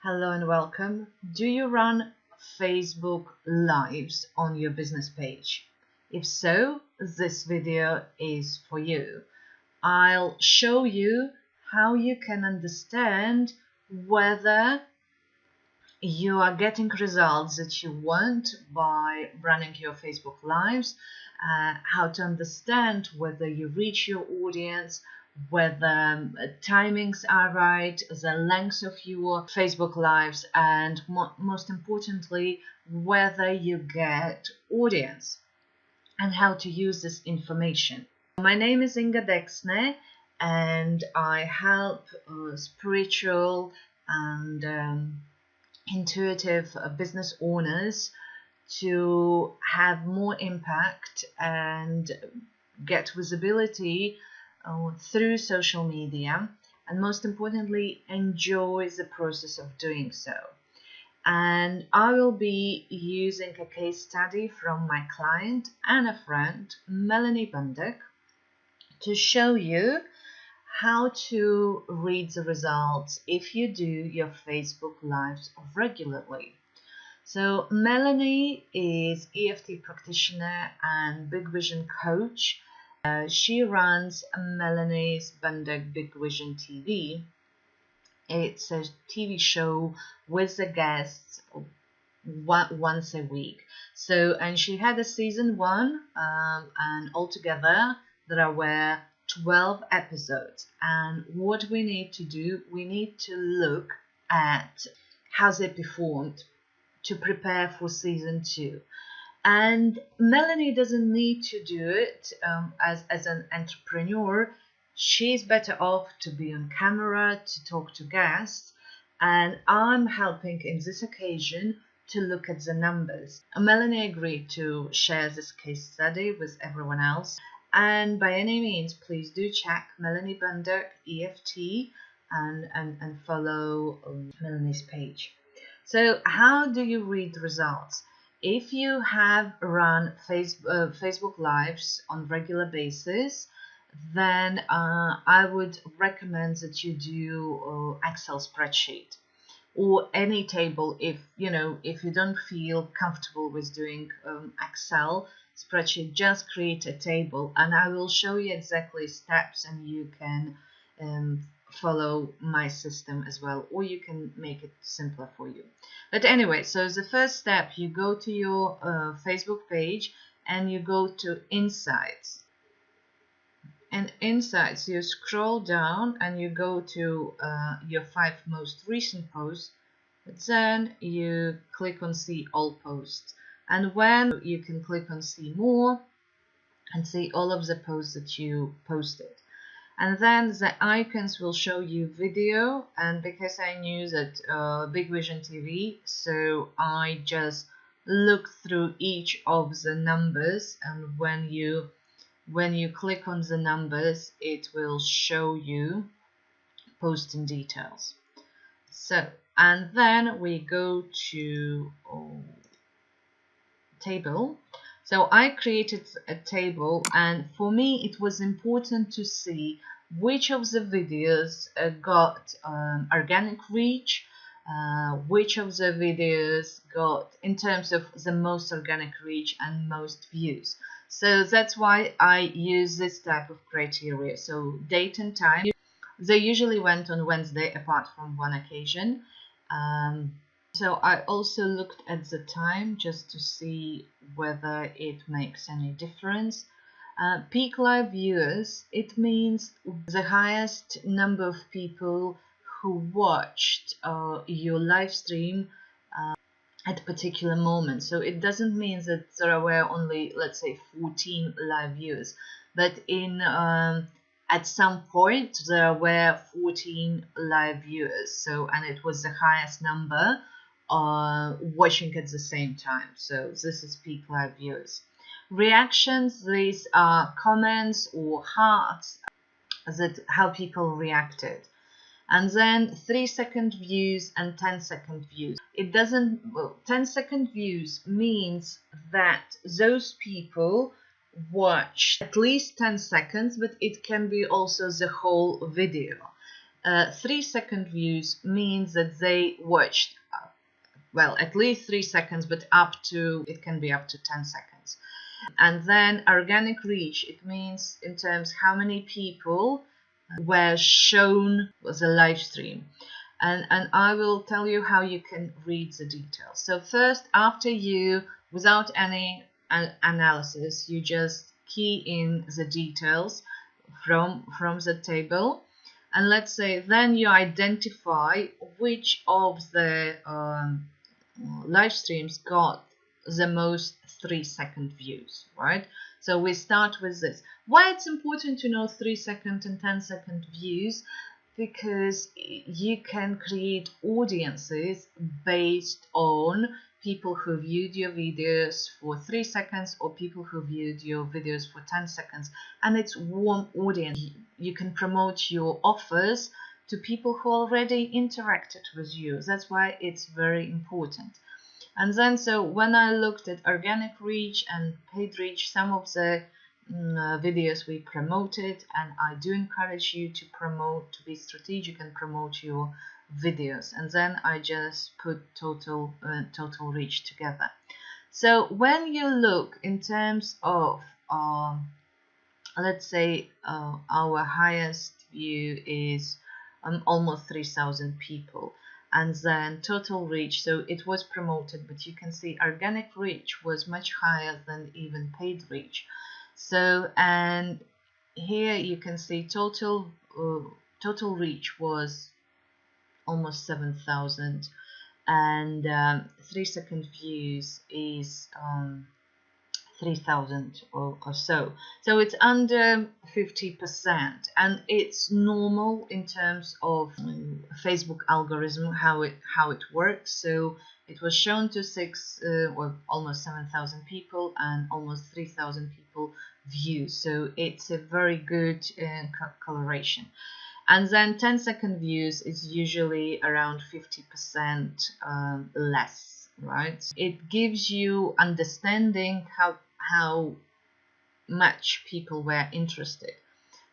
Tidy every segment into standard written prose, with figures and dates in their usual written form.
Hello and welcome. Do you run Facebook Lives on your business page? If so, this video is for you. I'll show you how you can understand whether you are getting results that you want by running your Facebook Lives, how to understand whether you reach your audience, whether timings are right, the length of your Facebook Lives, and most importantly, whether you get audience and how to use this information. My name is Inga Deksne, and I help spiritual and intuitive business owners to have more impact and get visibility through social media, and most importantly enjoy the process of doing so. And I will be using a case study from my client and a friend, Melanie Bundek, to show you how to read the results if you do your Facebook Lives regularly. So Melanie is EFT practitioner and Big Vision coach. She runs Melanie's Bundek Big Vision TV. It's a TV show with the guests once a week. And she had a season 1, and altogether there were 12 episodes. And what we need to do, we need to look at how they performed to prepare for season 2. And Melanie doesn't need to do it as an entrepreneur. She's better off to be on camera, to talk to guests, and I'm helping in this occasion to look at the numbers. Melanie agreed to share this case study with everyone else, and by any means, please do check Melanie Bundek EFT and follow Melanie's page. So how do you read the results? If you have run Facebook Lives on regular basis, then I would recommend that you do Excel spreadsheet or any table. If you don't feel comfortable with doing Excel spreadsheet, just create a table, and I will show you exactly steps, and you can follow my system as well, or you can make it simpler for you. But anyway, so the first step, you go to your Facebook page and you go to Insights. And Insights, you scroll down and you go to your 5 most recent posts, but then you click on See All Posts. And when you can click on See More and see all of the posts that you posted. And then the icons will show you video, and because I knew that Big Vision TV, so I just look through each of the numbers, and when you click on the numbers, it will show you posting details. So, and then we go to table. So I created a table, and for me it was important to see which of the videos got organic reach, which of the videos got, in terms of the most organic reach and most views. So that's why I use this type of criteria. So date and time, they usually went on Wednesday apart from one occasion. So I also looked at the time just to see whether it makes any difference. Peak live viewers, it means the highest number of people who watched your live stream at a particular moment. So it doesn't mean that there were only, let's say, 14 live viewers, but at some point there were 14 live viewers. So, and it was the highest number watching at the same time. So this is peak live viewers. Reactions, these are comments or hearts, that how people reacted. And then 3-second views and 10-second views. It doesn't, well, 10-second views means that those people watched at least 10 seconds, but it can be also the whole video. 3-second views means that they watched, well, at least 3 seconds, but it can be up to 10 seconds. And then organic reach, it means in terms how many people were shown the live stream. And I will tell you how you can read the details. So first, after you, without any analysis, you just key in the details from the table, and let's say then you identify which of the live streams got the most 3-second views, right? So we start with this. Why it's important to know 3-second and 10-second views? Because you can create audiences based on people who viewed your videos for 3 seconds or people who viewed your videos for 10 seconds. And it's warm audience. You can promote your offers to people who already interacted with you. That's why it's very important. And then, so when I looked at organic reach and paid reach, some of the videos we promoted, and I do encourage you to promote, to be strategic and promote your videos. And then I just put total reach together. So when you look in terms of, let's say our highest view is almost 3,000 people. And then total reach, so it was promoted, but you can see organic reach was much higher than even paid reach. So, and here you can see total reach was almost 7,000, and 3-second views is 3,000 or so. So it's under 50%, and it's normal in terms of Facebook algorithm, how it works. So it was shown to almost 7,000 people and almost 3,000 people views. So it's a very good correlation. And then 10-second views is usually around 50% less, right? It gives you understanding how much people were interested.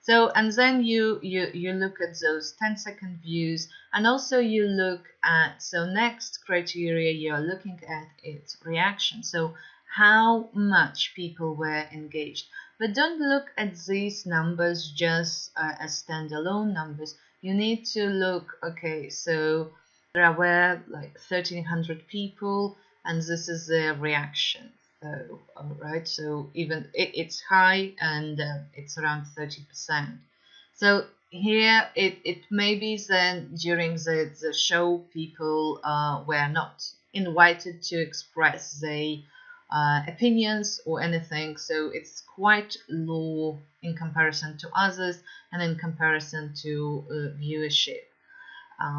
So, and then you look at those 10-second views, and also you look at, so next criteria you're looking at its reaction. So how much people were engaged. But don't look at these numbers just as standalone numbers. You need to look, okay, so there were like 1,300 people, and this is their reaction. So, all right, so even it's high, and it's around 30%. So here it may be then during the show people were not invited to express their opinions or anything, so it's quite low in comparison to others and in comparison to viewership.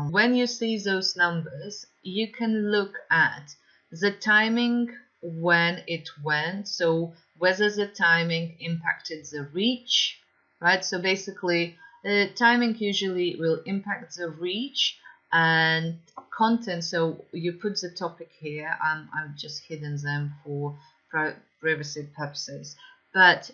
When you see those numbers, you can look at the timing when it went, so whether the timing impacted the reach, right? So basically timing usually will impact the reach and content. So you put the topic here, I've just hidden them for privacy purposes, but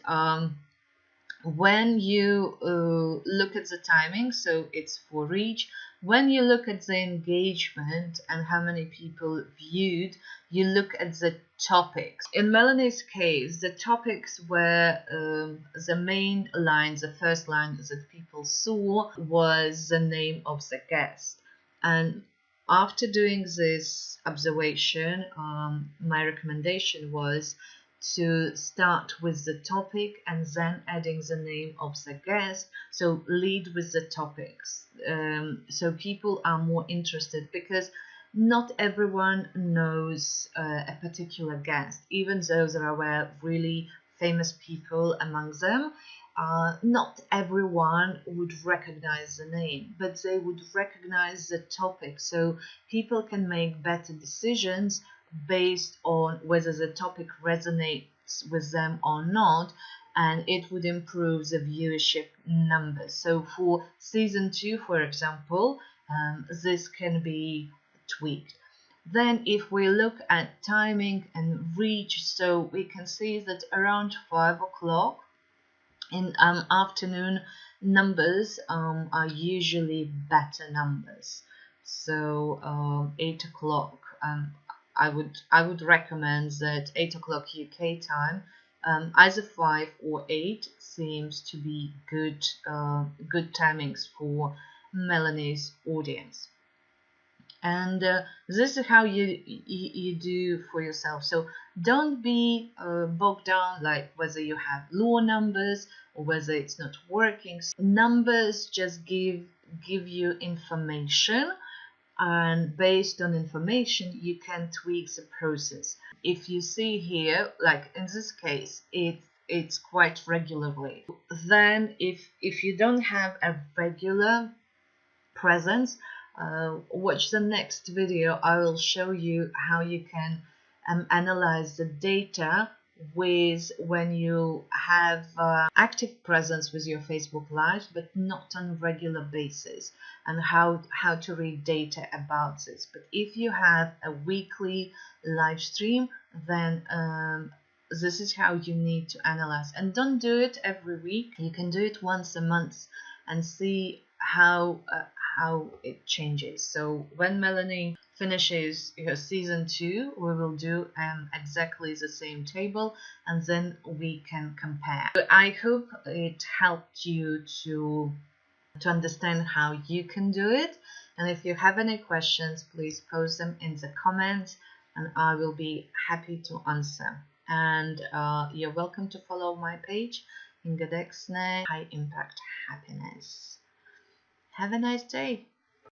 when you look at the timing, so it's for reach. When you look at the engagement and how many people viewed, you look at the topics. In Melanie's case, the topics were the main lines, the first line that people saw was the name of the guest. And after doing this observation, my recommendation was to start with the topic and then adding the name of the guest. So lead with the topics, so people are more interested, because not everyone knows a particular guest, even though there were really famous people among them. Not everyone would recognize the name, but they would recognize the topic, so people can make better decisions based on whether the topic resonates with them or not, and it would improve the viewership numbers. So for season 2, for example, this can be tweaked. Then if we look at timing and reach, so we can see that around 5 o'clock in afternoon, numbers are usually better numbers. So 8 o'clock, I would recommend that 8 o'clock UK time, either 5 or 8 seems to be good timings for Melanie's audience. And this is how you do for yourself. So don't be bogged down like whether you have low numbers or whether it's not working. Numbers just give you information, and based on information you can tweak the process. If you see here, like in this case, it's quite regularly. Then if you don't have a regular presence, watch the next video. I will show you how you can analyze the data with when you have active presence with your Facebook Live, but not on regular basis, and how to read data about this. But if you have a weekly live stream, then this is how you need to analyze. And don't do it every week. You can do it once a month and see how it changes. So when Melanie finishes her season 2, we will do exactly the same table, and then we can compare. I hope it helped you to understand how you can do it. And if you have any questions, please post them in the comments and I will be happy to answer. And you're welcome to follow my page, Inga Deksne, High Impact Happiness. Have a nice day.